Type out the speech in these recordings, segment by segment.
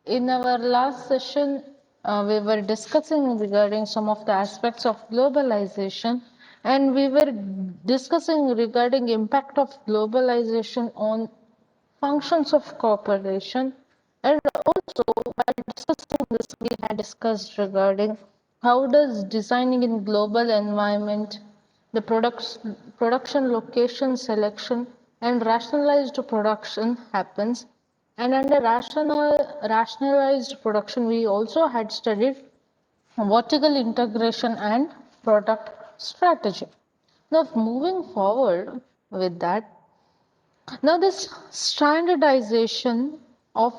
In our last session, we were discussing regarding some of the aspects of globalization, and we were discussing regarding impact of globalization on functions of cooperation, and also while discussing this, we had discussed regarding how does designing in global environment, the production location selection, and rationalized production happens. And under rationalized production, we also had studied vertical integration and product strategy. Now, moving forward with that, now this standardization of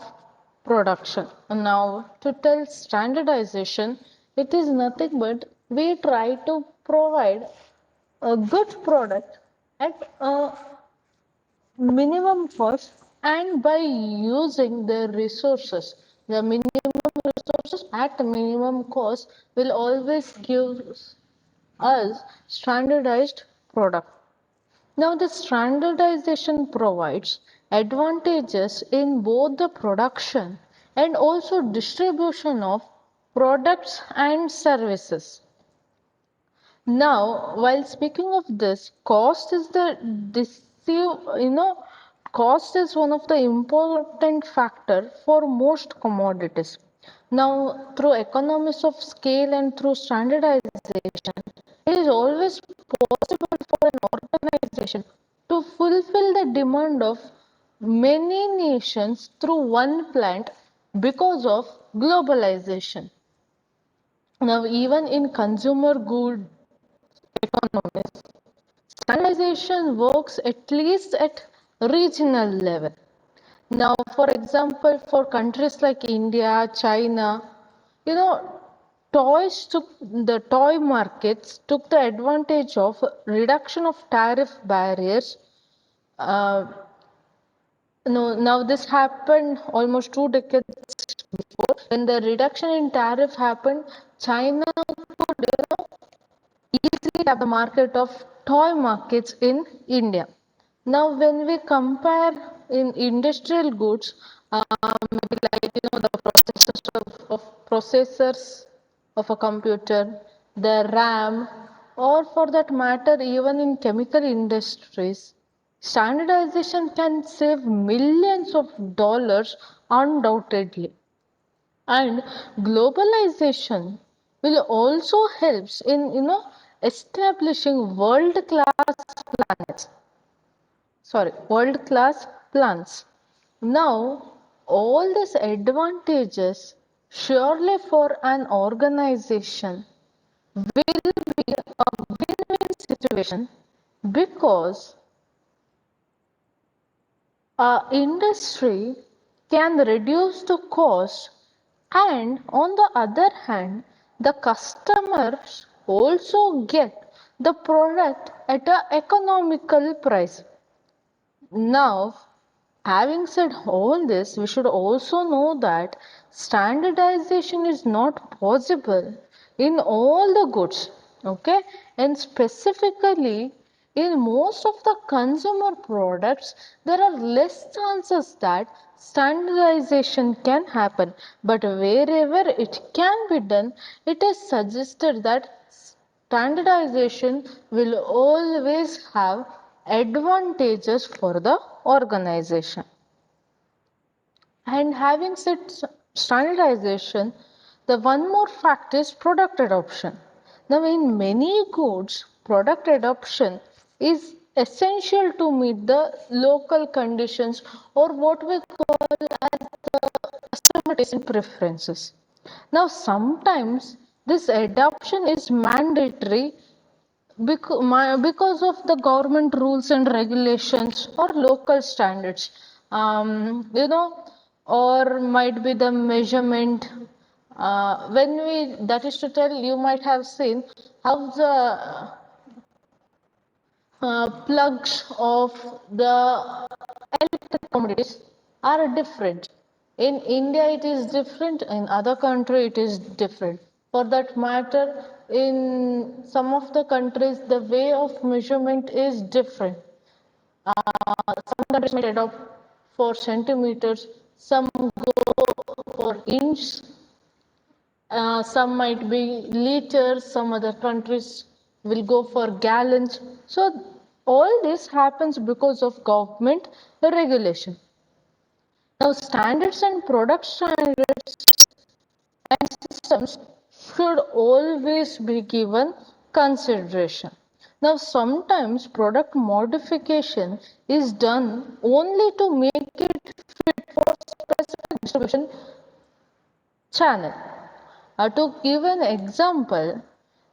production. Now, to tell standardization, it is nothing but we try to provide a good product at a minimum cost and by using the resources. The minimum resources at minimum cost will always give us standardized product. Now the standardization provides advantages in both the production and also distribution of products and services. Now, while speaking of this, cost is cost is one of the important factor for most commodities. Now, through economies of scale and through standardization, it is always possible for an organization to fulfill the demand of many nations through one plant because of globalization. Now, even in consumer good economies, standardization works at least at regional level. Now, for example, for countries like India, China, you know, the toy markets took the advantage of reduction of tariff barriers. Uh, now this happened almost 2 decades before. When the reduction in tariff happened, China could easily have the market of toy markets in India. Now, when we compare in industrial goods, maybe like the processors of a computer, the RAM, or for that matter, even in chemical industries, standardization can save millions of dollars undoubtedly. And globalization will also helps in establishing world class plants. Now all these advantages surely for an organization will be a win-win situation because industry can reduce the cost, and on the other hand, the customers also get the product at an economical price. Now, having said all this, we should also know that standardization is not possible in all the goods, okay? And specifically in most of the consumer products, there are less chances that standardization can happen. But wherever it can be done, it is suggested that standardization will always have advantages for the organization. And having said standardization, the one more fact is product adoption. Now, in many goods, product adoption is essential to meet the local conditions or what we call as customer taste and preferences. Now, sometimes this adoption is mandatory because of the government rules and regulations or local standards, or might be the measurement. When we, that is to tell, you might have seen how the plugs of the electric commodities are different. In India, it is different. In other country, it is different. For that matter, in some of the countries, the way of measurement is different. Some countries might adopt for centimeters, some go for inch, some might be liters, some other countries will go for gallons. So all this happens because of government regulation. Now standards and product standards and systems should always be given consideration. Now sometimes product modification is done only to make it fit for specific distribution channel. To give an example,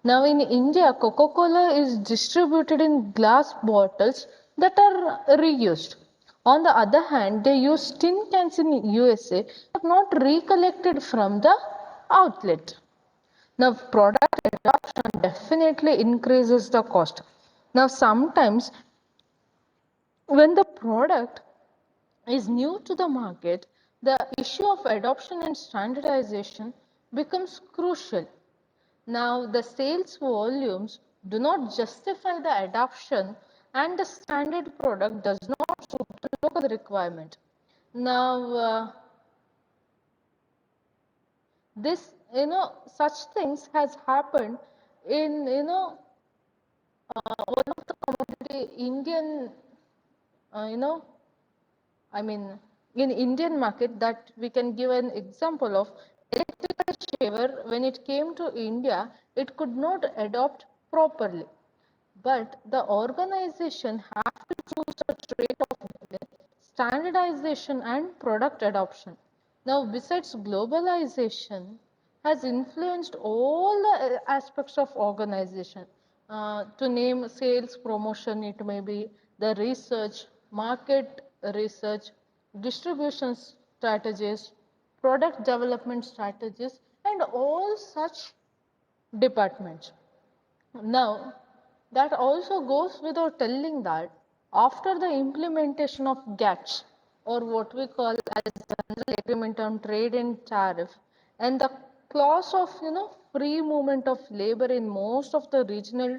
now in India, Coca-Cola is distributed in glass bottles that are reused. On the other hand, they use tin cans in USA but not recollected from the outlet. Now, product adoption definitely increases the cost. Now, sometimes when the product is new to the market, the issue of adoption and standardization becomes crucial. Now, the sales volumes do not justify the adoption and the standard product does not suit the local requirement. Now, this, such things has happened in, one of the commodity Indian, you know, I mean, in Indian market that we can give an example of electrical shaver. When it came to India, it could not adopt properly. But the organization have to choose a trait of standardization and product adoption. Now, besides globalization, has influenced all the aspects of organization. To name sales promotion, it may be the research, market research, distribution strategies, product development strategies, and all such departments. Now, that also goes without telling that after the implementation of GATS, or what we call as General Agreement on Trade and Tariff, and the clause of free movement of labor in most of the regional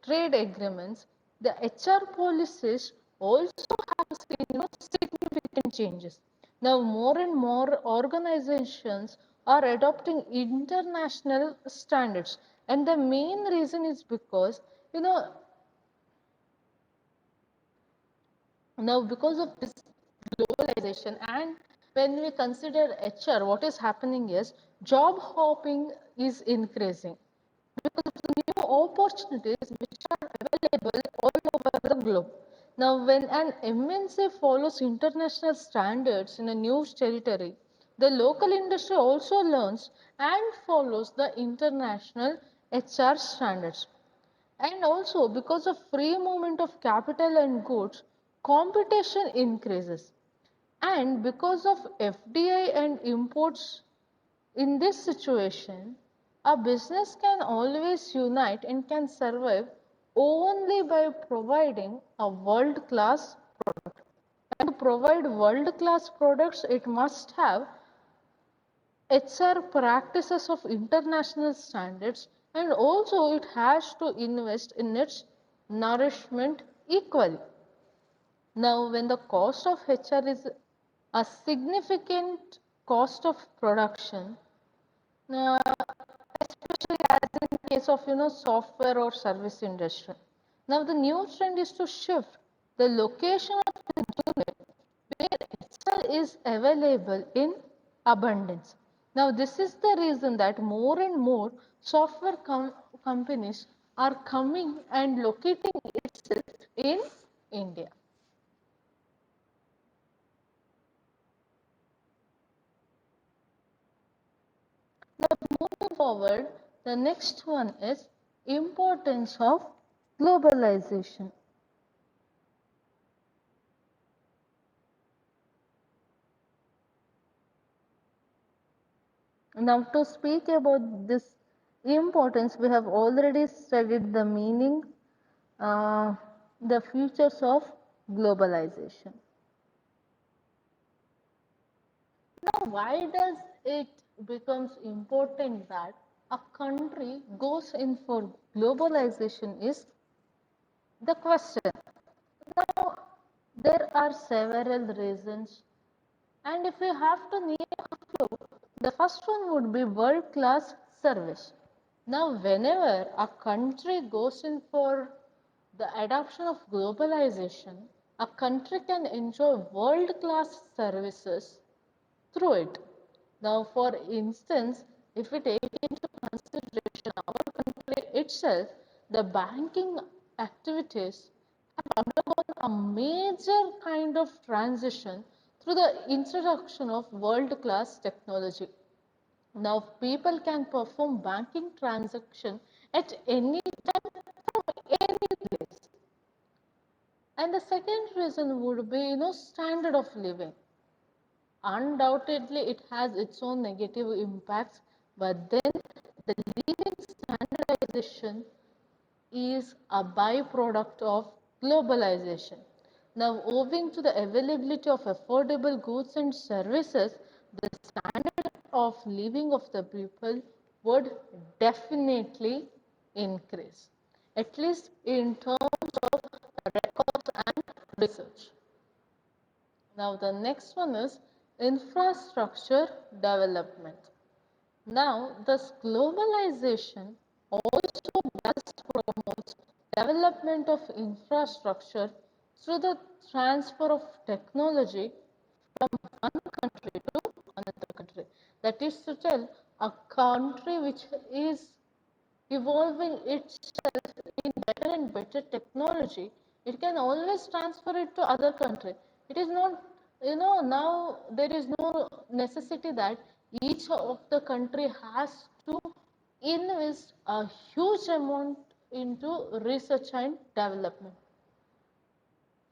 trade agreements, the HR policies also have seen significant changes. Now, more and more organizations are adopting international standards, and the main reason is because now because of this globalization, and when we consider HR, what is happening is job hopping is increasing because of the new opportunities which are available all over the globe. Now, when an MNC follows international standards in a new territory, the local industry also learns and follows the international HR standards. And also, because of free movement of capital and goods, competition increases. And because of FDI and imports, in this situation, a business can always unite and can survive only by providing a world-class product. And to provide world-class products, it must have HR practices of international standards, and also it has to invest in its nourishment equally. Now, when the cost of HR is a significant cost of production, uh, especially as in case of software or service industry. Now the new trend is to shift the location of the unit where HR is available in abundance. Now this is the reason that more and more software companies are coming and locating itself in India. Now moving forward, the next one is importance of globalization. Now, to speak about this importance, we have already studied the meaning, the futures of globalization. Now, why does it becomes important that a country goes in for globalization is the question. Now, there are several reasons, and if we have to name a few, the first one would be world-class service. Now, whenever a country goes in for the adoption of globalization, a country can enjoy world-class services through it. Now, for instance, if we take into consideration our country itself, the banking activities have undergone a major kind of transition through the introduction of world-class technology. Now, people can perform banking transaction at any time from any place. And the second reason would be, standard of living. Undoubtedly, it has its own negative impacts, but then the living standardization is a byproduct of globalization. Now, owing to the availability of affordable goods and services, the standard of living of the people would definitely increase, at least in terms of records and research. Now, the next one is infrastructure development. Now, this globalization also thus promotes development of infrastructure through the transfer of technology from one country to another country. That is to tell, a country which is evolving itself in better and better technology, it can always transfer it to other country. It is not, now there is no necessity that each of the country has to invest a huge amount into research and development.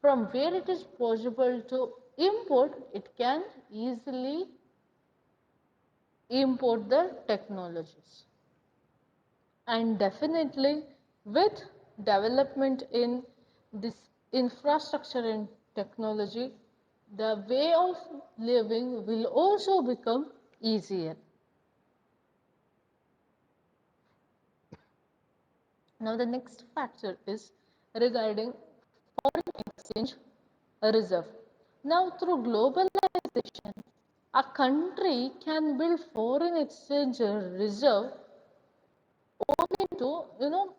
From where it is possible to import, it can easily import the technologies. And definitely, with development in this infrastructure and technology, the way of living will also become easier. Now, the next factor is regarding foreign exchange reserve. Now, through globalization, a country can build foreign exchange reserve owing to,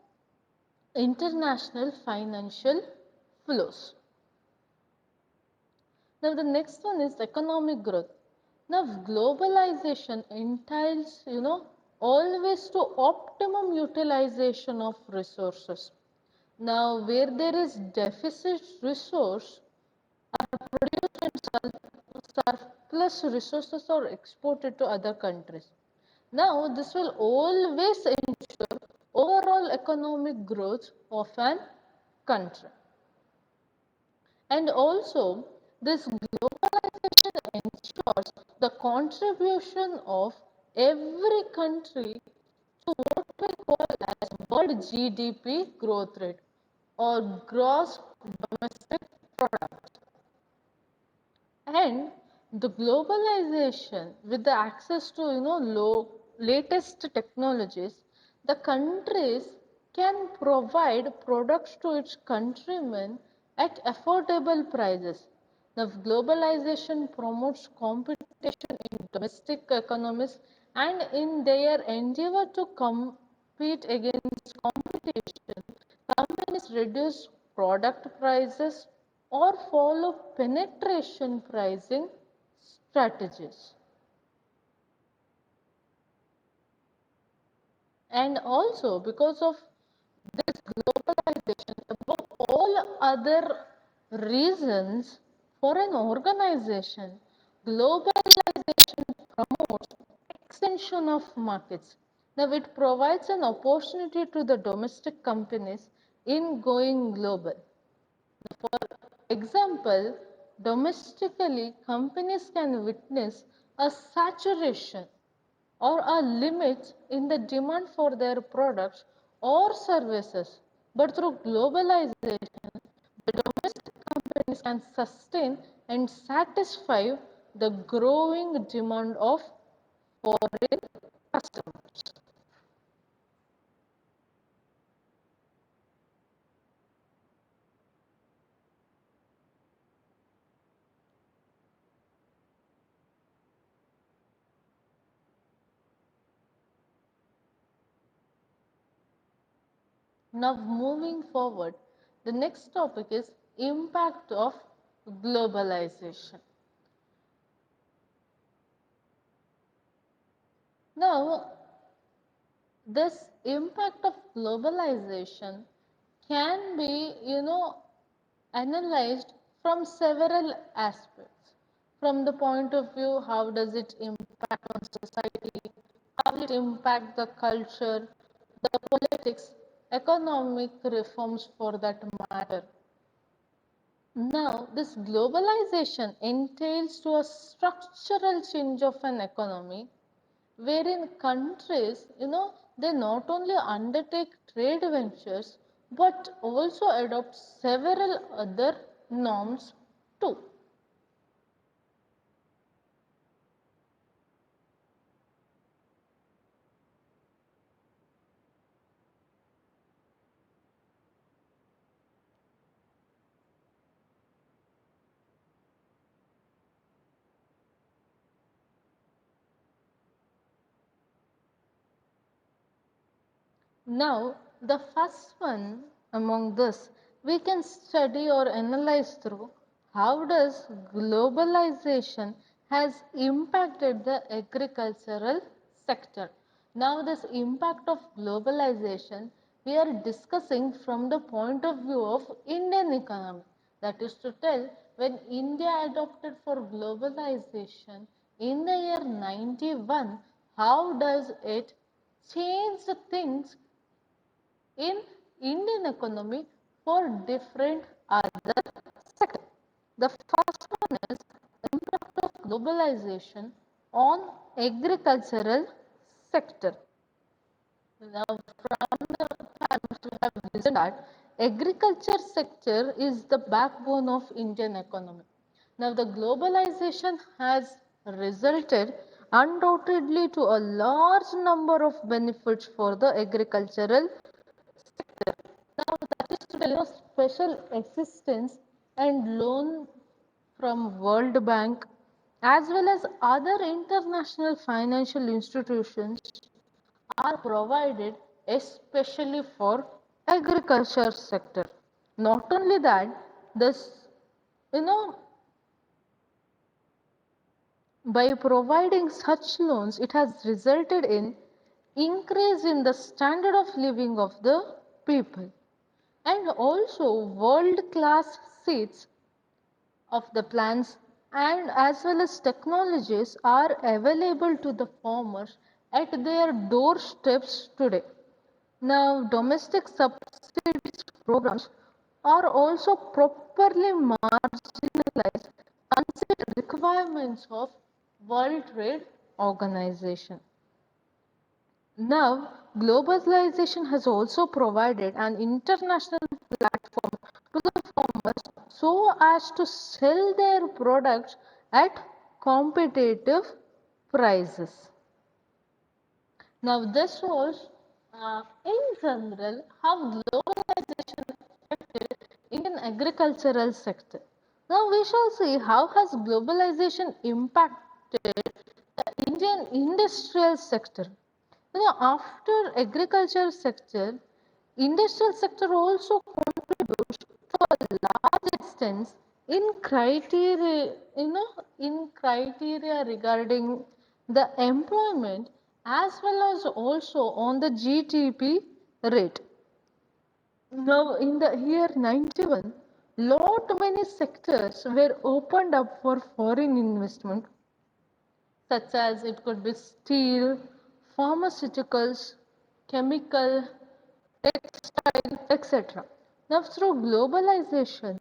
international financial flows. Now, the next one is economic growth. Now, globalization entails, always to optimum utilization of resources. Now, where there is deficit resource, produced and surplus resources are exported to other countries. Now, this will always ensure overall economic growth of an country. And also, this globalization ensures the contribution of every country to what we call as world GDP growth rate or gross domestic product. And the globalization with the access to latest technologies, the countries can provide products to its countrymen at affordable prices. The globalization promotes competition in domestic economies, and in their endeavor to compete against competition, companies reduce product prices or follow penetration pricing strategies. And also, because of this globalization, above all other reasons, for an organization, globalization promotes extension of markets. Now, it provides an opportunity to the domestic companies in going global. For example, domestically, companies can witness a saturation or a limit in the demand for their products or services. But through globalization, the domestic companies can sustain and satisfy the growing demand of foreign customers. Now, moving forward, the next topic is impact of globalization. Now, this impact of globalization can be, analyzed from several aspects. From the point of view, how does it impact on society? How will it impact the culture, the politics, economic reforms for that matter? Now, this globalization entails to a structural change of an economy wherein countries, they not only undertake trade ventures but also adopt several other norms too. Now, the first one among this we can study or analyze through how does globalization has impacted the agricultural sector. Now, this impact of globalization we are discussing from the point of view of Indian economy. That is to tell, when India adopted for globalization in the year 91, how does it change the things in Indian economy for different other sectors. The first one is impact of globalization on agricultural sector. Now, from the times we have listened that agriculture sector is the backbone of Indian economy. Now, the globalization has resulted undoubtedly to a large number of benefits for the agricultural. Now, that is to tell special assistance and loan from World Bank as well as other international financial institutions are provided especially for agriculture sector. Not only that, this, you know, by providing such loans, it has resulted in increase in the standard of living of the people. And also world-class seeds of the plants and as well as technologies are available to the farmers at their doorsteps today. Now, domestic subsidies programs are also properly marginalized consider requirements of World Trade Organization. Now, globalization has also provided an international platform to the farmers so as to sell their products at competitive prices. Now, this was in general how globalization affected Indian agricultural sector. Now, we shall see how has globalization impacted the Indian industrial sector. After agriculture sector, industrial sector also contributes to a large extent in criteria, in criteria regarding the employment as well as also on the GDP rate. Now, in the year 91, lot many sectors were opened up for foreign investment such as it could be steel, pharmaceuticals, chemical, textile, etc. Now, through globalization,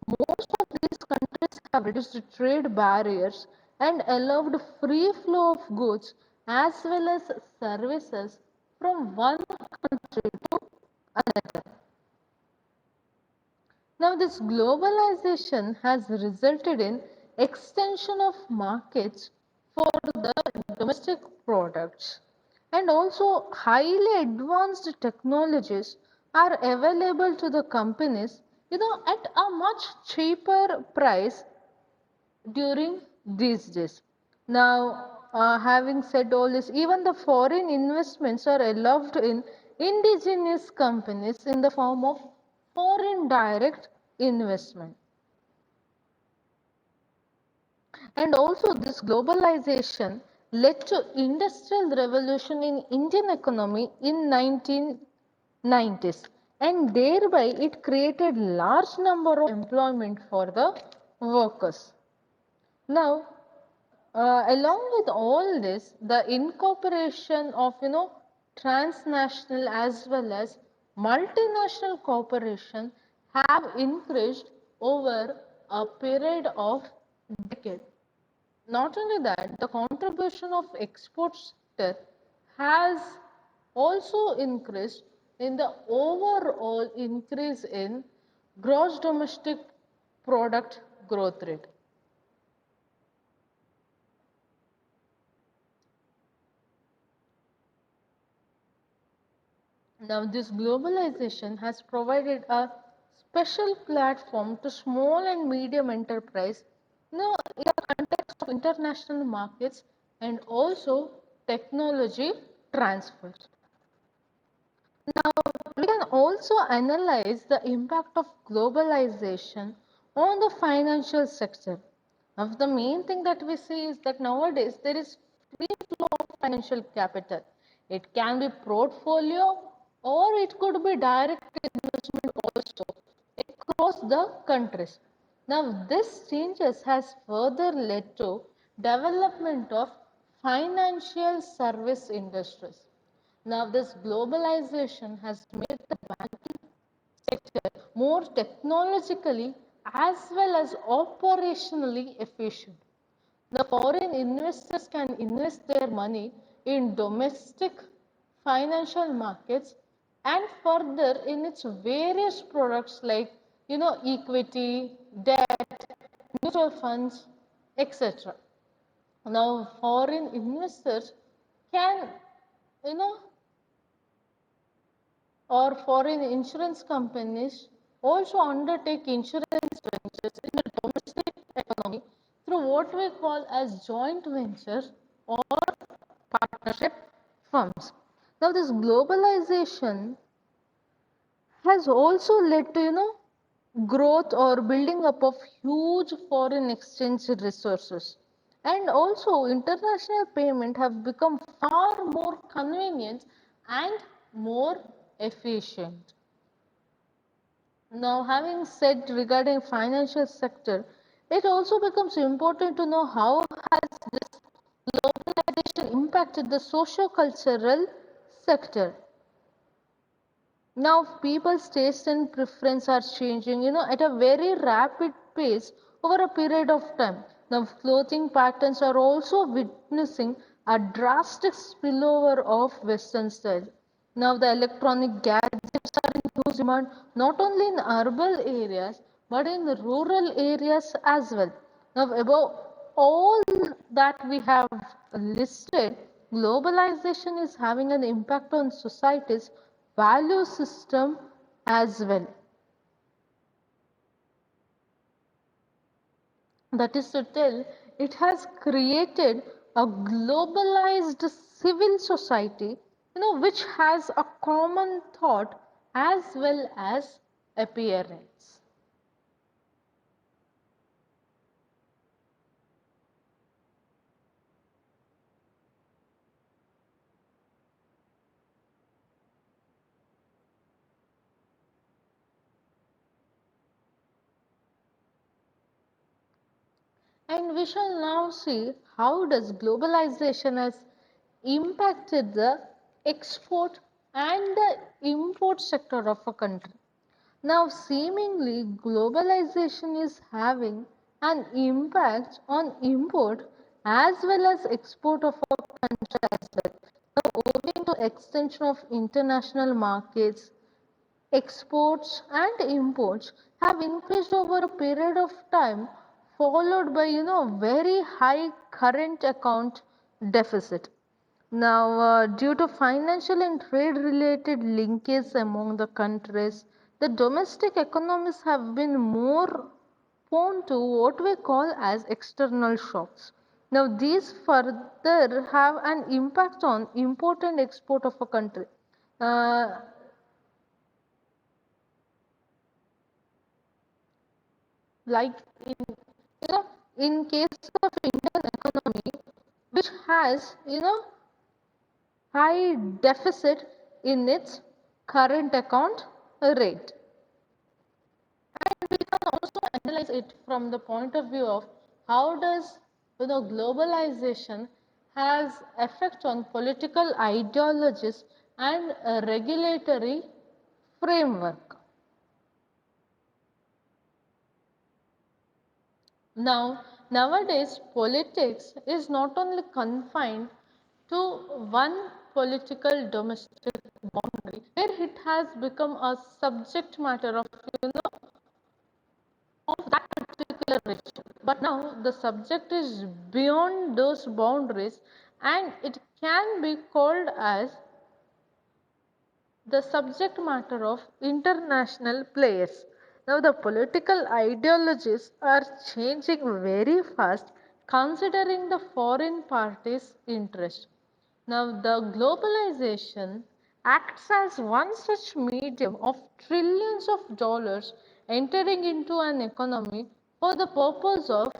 most of these countries have reduced trade barriers and allowed free flow of goods as well as services from one country to another. Now, this globalization has resulted in extension of markets for the domestic products and also highly advanced technologies are available to the companies at a much cheaper price during these days. Now, having said all this, even the foreign investments are allowed in indigenous companies in the form of foreign direct investment. And also this globalization led to industrial revolution in Indian economy in 1990s, and thereby it created large number of employment for the workers. Now, along with all this, the incorporation of transnational as well as multinational corporation have increased over a period of decade. Not only that, the contribution of export sector has also increased in the overall increase in gross domestic product growth rate. Now, this globalization has provided a special platform to small and medium enterprise, in the context of international markets and also technology transfer. Now, we can also analyze the impact of globalization on the financial sector. Now, the main thing that we see is that nowadays there is free flow of financial capital. It can be portfolio or it could be direct investment also across the countries. Now, this changes has further led to development of financial service industries. Now, this globalization has made the banking sector more technologically as well as operationally efficient. The foreign investors can invest their money in domestic financial markets and further in its various products like equity, debt, mutual funds, etc. Now, foreign investors can you know or foreign insurance companies also undertake insurance ventures in the domestic economy through what we call as joint ventures or partnership firms. Now, this globalization has also led to growth or building up of huge foreign exchange resources, and also international payment have become far more convenient and more efficient. Now, having said regarding financial sector, it also becomes important to know how has this globalization impacted the socio-cultural sector. Now, people's taste and preference are changing, at a very rapid pace over a period of time. Now, clothing patterns are also witnessing a drastic spillover of Western style. Now, the electronic gadgets are in huge demand not only in urban areas but in the rural areas as well. Now, above all that we have listed, globalization is having an impact on society's value system as well. That is to tell, it has created a globalized civil society, which has a common thought as well as appearance. And we shall now see how does globalization has impacted the export and the import sector of a country. Now, seemingly, globalization is having an impact on import as well as export of our country as well. Now, owing to extension of international markets, exports and imports have increased over a period of time, followed by very high current account deficit. Now, due to financial and trade related linkages among the countries, the domestic economies have been more prone to what we call as external shocks. Now, these further have an impact on import and export of a country. Uh, like in, you know, in case of Indian economy, which has, high deficit in its current account rate. And we can also analyze it from the point of view of how does globalization has effect on political ideologies and a regulatory framework. Now, nowadays, politics is not only confined to one political domestic boundary, where it has become a subject matter of that particular region. But now the subject is beyond those boundaries and it can be called as the subject matter of international players. Now, the political ideologies are changing very fast considering the foreign parties' interest. Now, the globalization acts as one such medium of trillions of dollars entering into an economy for the purpose of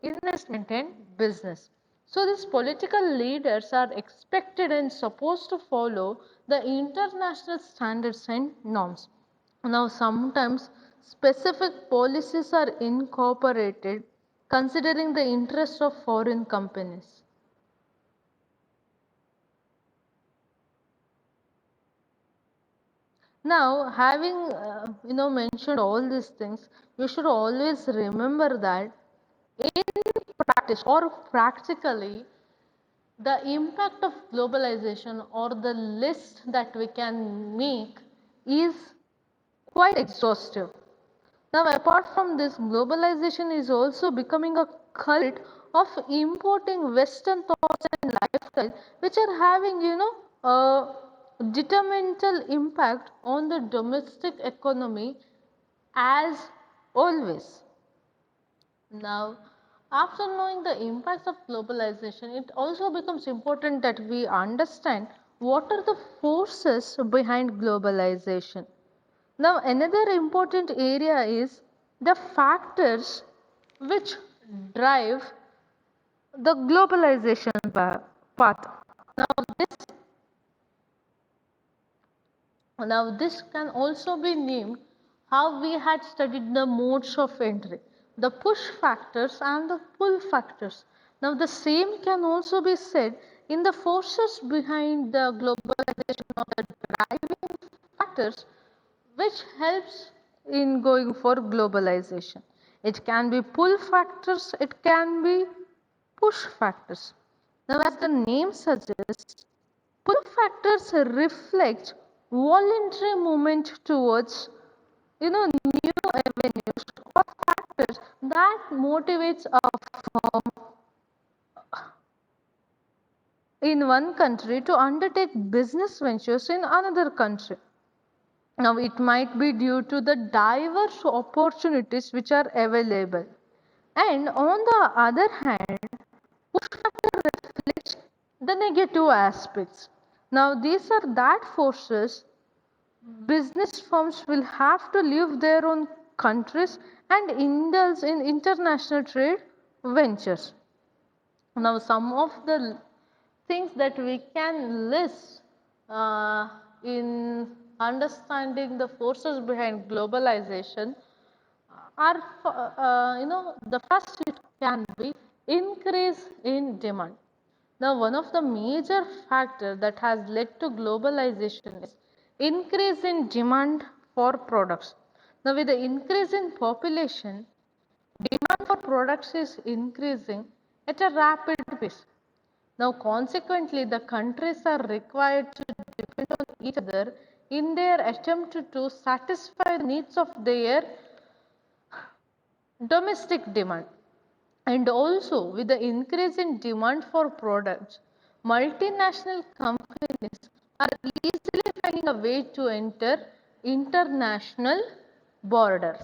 investment and business. So, these political leaders are expected and supposed to follow the international standards and norms. Now, sometimes specific policies are incorporated considering the interest of foreign companies. Now, having mentioned all these things, you should always remember that in practice or practically, the impact of globalization or the list that we can make is quite exhaustive. Now, apart from this, globalization is also becoming a cult of importing Western thoughts and lifestyle, which are having, a detrimental impact on the domestic economy as always. Now, after knowing the impacts of globalization, it also becomes important that we understand what are the forces behind globalization. Now, another important area is the factors which drive the globalization path. Now, this can also be named how we had studied the modes of entry, the push factors and the pull factors. Now, the same can also be said in the forces behind the globalization or the driving factors which helps in going for globalization. It can be pull factors, it can be push factors. Now, as the name suggests, pull factors reflect voluntary movement towards new avenues or factors that motivates a firm in one country to undertake business ventures in another country. Now, it might be due to the diverse opportunities which are available. And on the other hand, push factor reflects the negative aspects. Now, these are that forces business firms will have to leave their own countries and indulge in international trade ventures. Now, some of the things that we can list in understanding the forces behind globalization are, the first it can be increase in demand. Now, one of the major factors that has led to globalization is increase in demand for products. Now, with the increase in population, demand for products is increasing at a rapid pace. Now, consequently, the countries are required to depend on each other in their attempt to satisfy the needs of their domestic demand. And also, with the increase in demand for products, multinational companies are easily finding a way to enter international borders.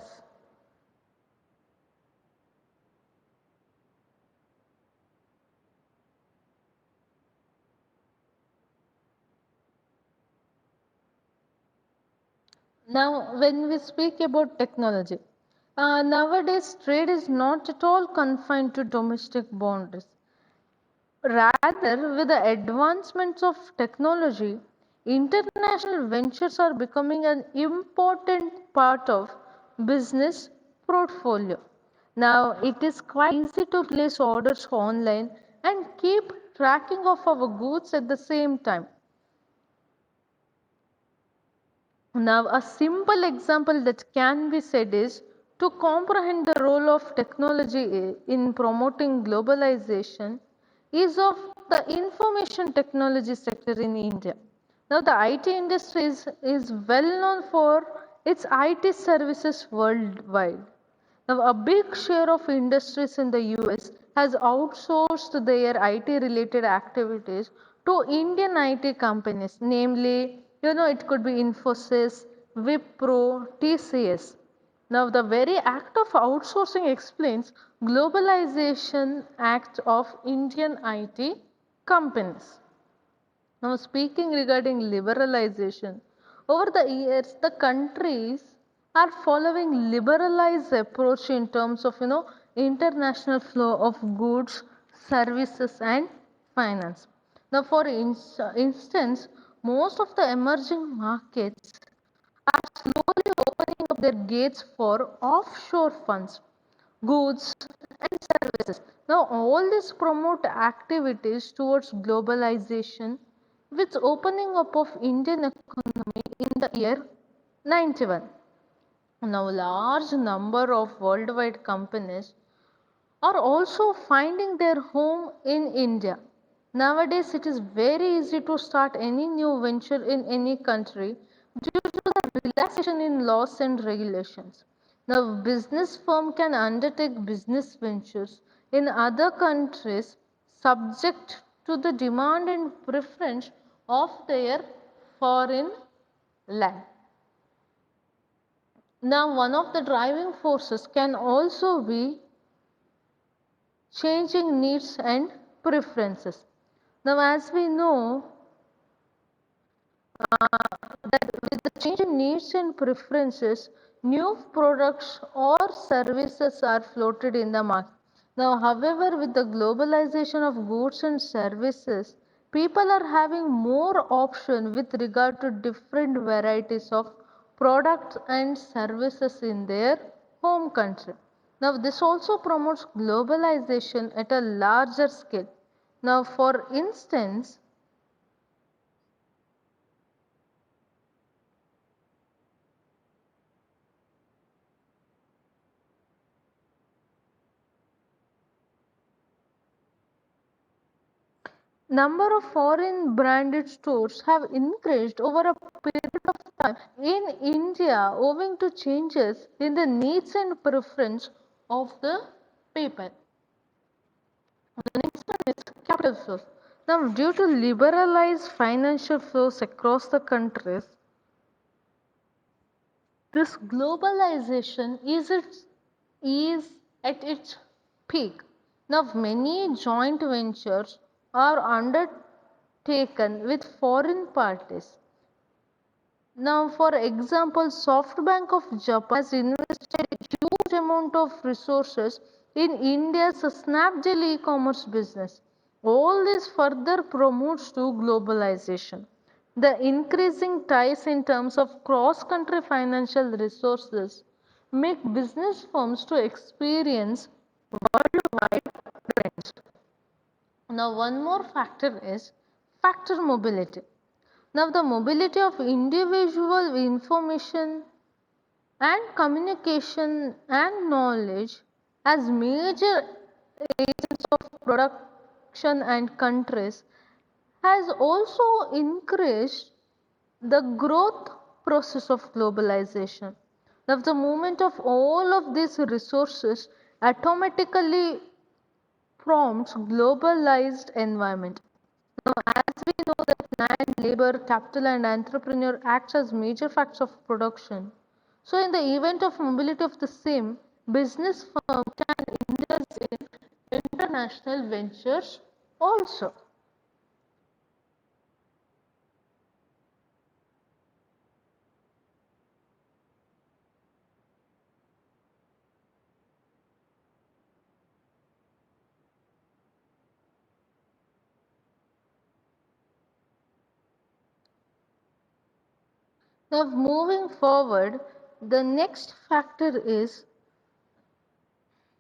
Now, when we speak about technology, nowadays trade is not at all confined to domestic boundaries. Rather, with the advancements of technology, international ventures are becoming an important part of business portfolio. Now, it is quite easy to place orders online and keep tracking of our goods at the same time. Now, a simple example that can be said is to comprehend the role of technology in promoting globalization is of the information technology sector in India. Now, the IT industry is well known for its IT services worldwide. Now, a big share of industries in the US has outsourced their IT related activities to Indian IT companies, namely, it could be Infosys, Wipro, TCS. Now, the very act of outsourcing explains Globalization Act of Indian IT companies. Now, speaking regarding liberalization, over the years, the countries are following liberalized approach in terms of international flow of goods, services, and finance. Now, for instance, most of the emerging markets are slowly opening up their gates for offshore funds, goods, and services. Now, all this promote activities towards globalization, with opening up of Indian economy in the year 91. Now, large number of worldwide companies are also finding their home in India. Nowadays, it is very easy to start any new venture in any country due to the relaxation in laws and regulations. Now, business firm can undertake business ventures in other countries subject to the demand and preference of their foreign land. Now, one of the driving forces can also be changing needs and preferences. Now, as we know that with the changing needs and preferences, new products or services are floated in the market. Now, however, with the globalization of goods and services, people are having more option with regard to different varieties of products and services in their home country. Now, this also promotes globalization at a larger scale. Now, for instance, number of foreign branded stores have increased over a period of time in India owing to changes in the needs and preference of the people. The next one is capital flows. Now, due to liberalized financial flows across the countries, this globalization is at its peak. Now, many joint ventures are undertaken with foreign parties. Now, for example, SoftBank of Japan has invested a huge amount of resources in India's Snapdeal e-commerce business. All this further promotes to globalization. The increasing ties in terms of cross-country financial resources make business firms to experience worldwide trends. Now, one more factor is factor mobility. Now, the mobility of individual information and communication and knowledge as major agents of production and countries has also increased the growth process of globalization. Now, the movement of all of these resources automatically prompts globalized environment. Now, as we know that land, labor, capital, and entrepreneur acts as major factors of production. So, in the event of mobility of the same, business firm can indulge in international ventures also. Now, moving forward, the next factor is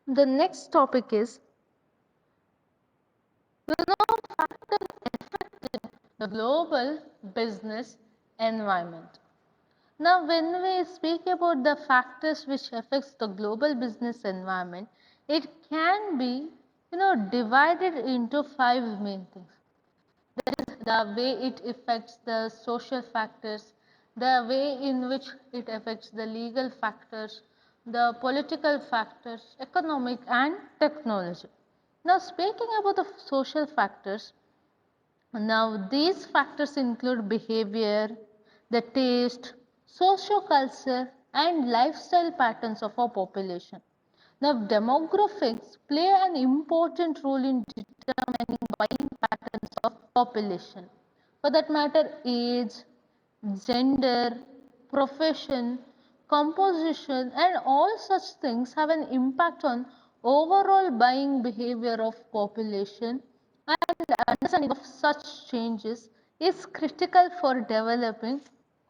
the next topic is the global business environment. Now, when we speak about the factors which affects the global business environment, it can be divided into five main things. The way it affects the social factors, the way in which it affects the legal factors, the political factors, economic and technology. Now, speaking about the social factors, now these factors include behavior, the taste, socio-culture and lifestyle patterns of our population. Now, demographics play an important role in determining buying patterns of population. For that matter, age, gender, profession, composition and all such things have an impact on overall buying behavior of population, and understanding of such changes is critical for developing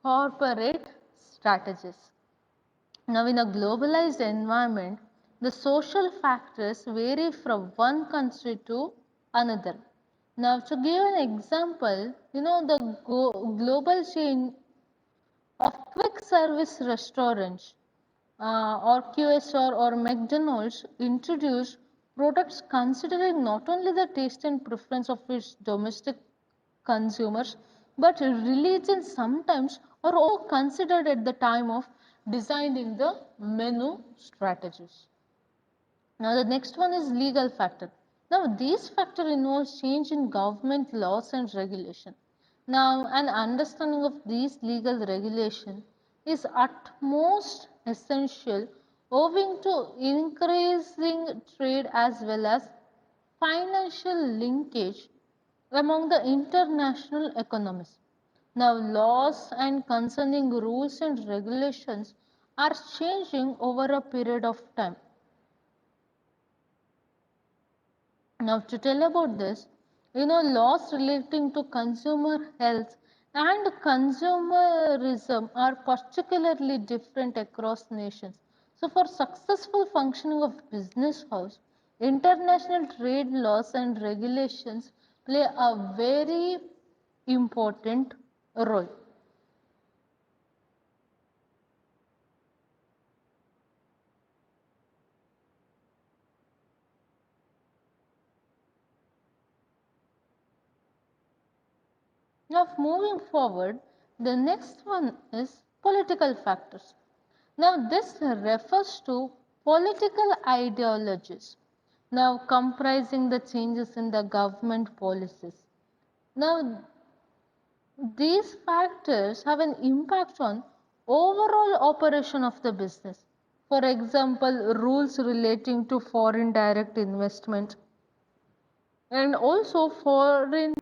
corporate strategies. Now, in a globalized environment, the social factors vary from one country to another. Now, to give an example, the global chain of quick service restaurants or QSR or McDonald's introduced products considering not only the taste and preference of its domestic consumers, but religion sometimes are also considered at the time of designing the menu strategies. Now, the next one is legal factor. Now, these factor involves change in government laws and regulation. Now, an understanding of these legal regulation is utmost essential owing to increasing trade as well as financial linkage among the international economies. Now, laws and concerning rules and regulations are changing over a period of time. Now, to tell about this, laws relating to consumer health and consumerism are particularly different across nations. So, for successful functioning of business house, international trade laws and regulations play a very important role. Now, moving forward, the next one is political factors. Now, this refers to political ideologies, now comprising the changes in the government policies. Now, these factors have an impact on overall operation of the business. For example, rules relating to foreign direct investment and also foreign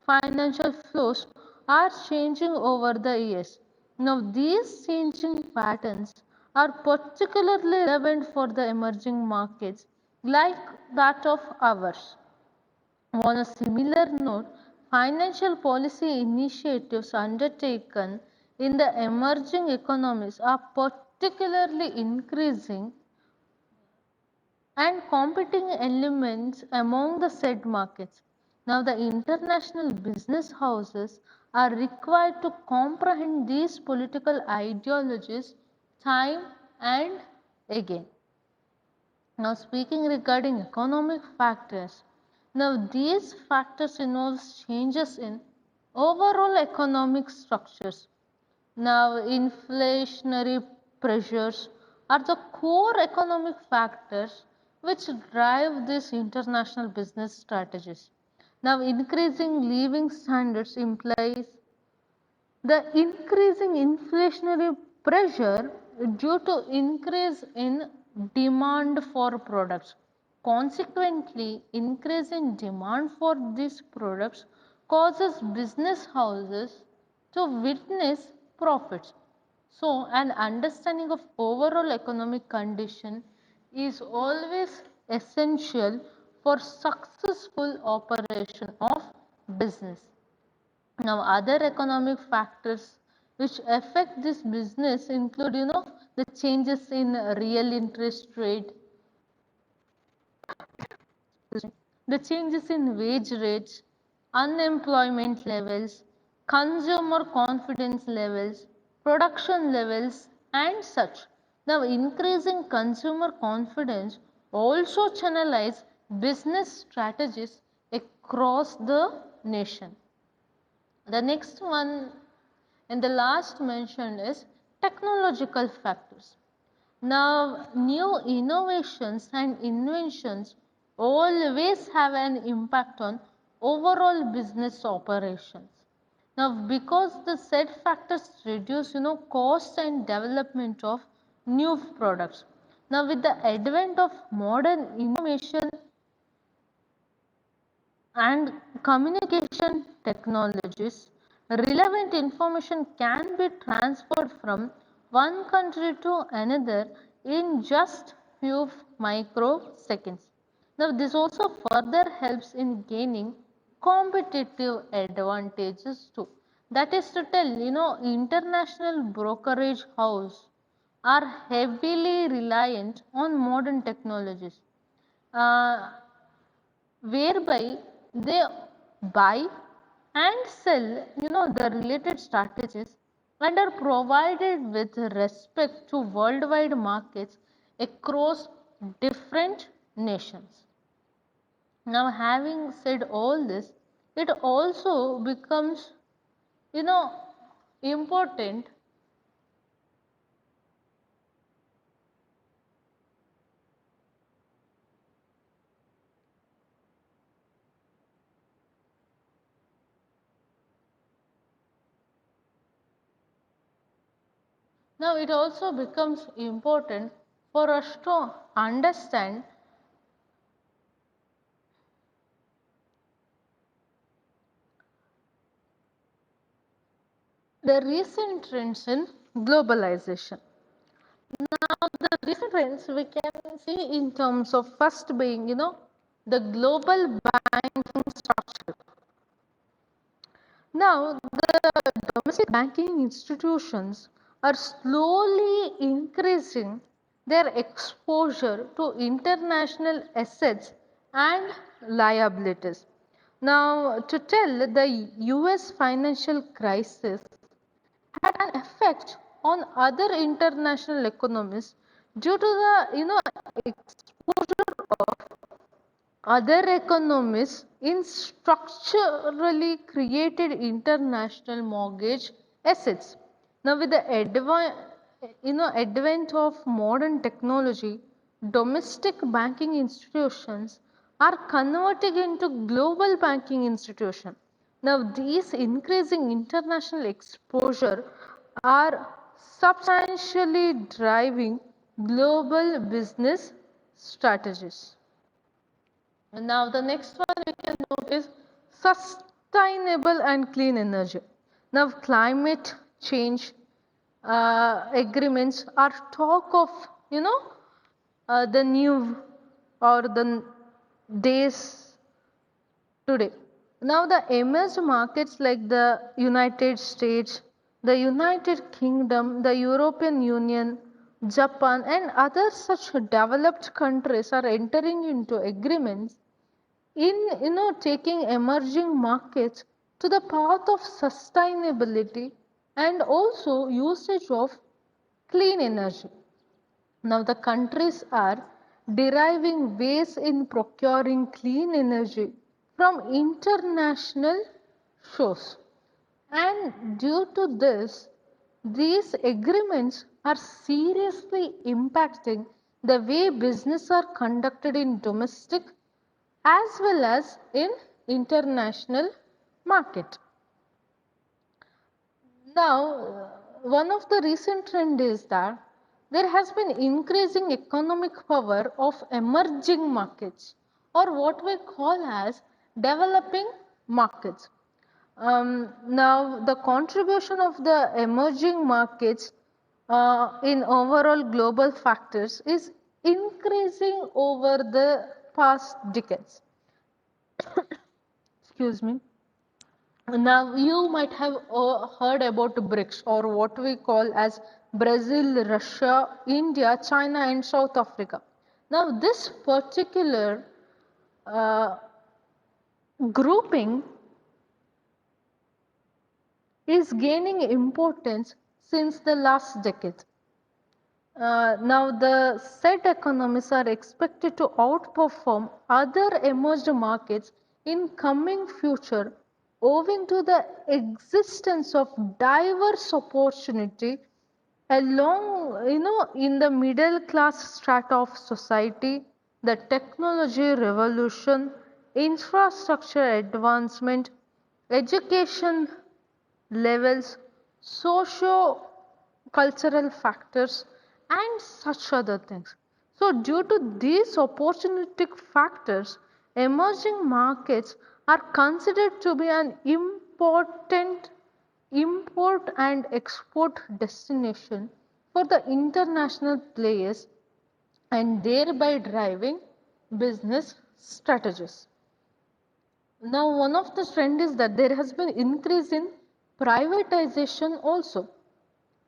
financial flows are changing over the years. Now, these changing patterns are particularly relevant for the emerging markets like that of ours. On a similar note, financial policy initiatives undertaken in the emerging economies are particularly increasing and competing elements among the said markets. Now, the international business houses are required to comprehend these political ideologies time and again. Now, speaking regarding economic factors, now these factors involve changes in overall economic structures. Now, inflationary pressures are the core economic factors which drive these international business strategies. Now, increasing living standards implies the increasing inflationary pressure due to increase in demand for products. Consequently, increase in demand for these products causes business houses to witness profits. So, an understanding of overall economic condition is always essential for successful operation of business. Now, other economic factors which affect this business include, the changes in real interest rate, the changes in wage rates, unemployment levels, consumer confidence levels, production levels, and such. Now, increasing consumer confidence also channelize business strategies across the nation. The next one and the last mentioned is technological factors. Now, new innovations and inventions always have an impact on overall business operations. Now, because the said factors reduce, cost and development of new products. Now, with the advent of modern innovation and communication technologies, relevant information can be transferred from one country to another in just few microseconds. Now, this also further helps in gaining competitive advantages too. That is to tell, international brokerage house are heavily reliant on modern technologies. Whereby they buy and sell, the related strategies and are provided with respect to worldwide markets across different nations. Now, having said all this, it also becomes, important Now, it also becomes important for us to understand the recent trends in globalization. Now, the recent trends we can see in terms of first being, the global banking structure. Now, the domestic banking institutions are slowly increasing their exposure to international assets and liabilities. Now, to tell, the US financial crisis had an effect on other international economies due to the exposure of other economies in structurally created international mortgage assets. Now, with the advent of modern technology, domestic banking institutions are converting into global banking institutions. Now, these increasing international exposure are substantially driving global business strategies. And now the next one we can note is sustainable and clean energy. Now climate change agreements are talk of, the new or the days today. Now the emerging markets like the United States, the United Kingdom, the European Union, Japan and other such developed countries are entering into agreements in taking emerging markets to the path of sustainability and also usage of clean energy. Now the countries are deriving ways in procuring clean energy from international sources. And due to this, these agreements are seriously impacting the way business are conducted in domestic as well as in international market. Now, one of the recent trend is that there has been increasing economic power of emerging markets or what we call as developing markets. Now, the contribution of the emerging markets in overall global factors is increasing over the past decades. Excuse me. Now, you might have heard about BRICS, or what we call as Brazil, Russia, India, China, and South Africa. Now, this particular uh, grouping is gaining importance since the last decade. Now, the said economies are expected to outperform other emerged markets in coming future, owing to the existence of diverse opportunity along, in the middle class strata of society, the technology revolution, infrastructure advancement, education levels, socio-cultural factors, and such other things. So, due to these opportunistic factors, emerging markets are considered to be an important import and export destination for the international players, and thereby driving business strategies. Now, one of the trend is that there has been increase in privatization also.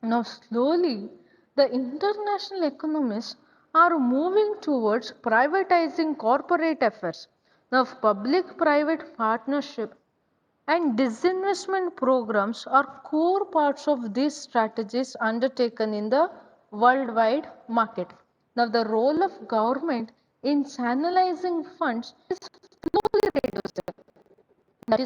Now, slowly, the international economies are moving towards privatizing corporate affairs. Now, public-private partnership and disinvestment programs are core parts of these strategies undertaken in the worldwide market. Now, the role of government in channelizing funds is slowly reducing.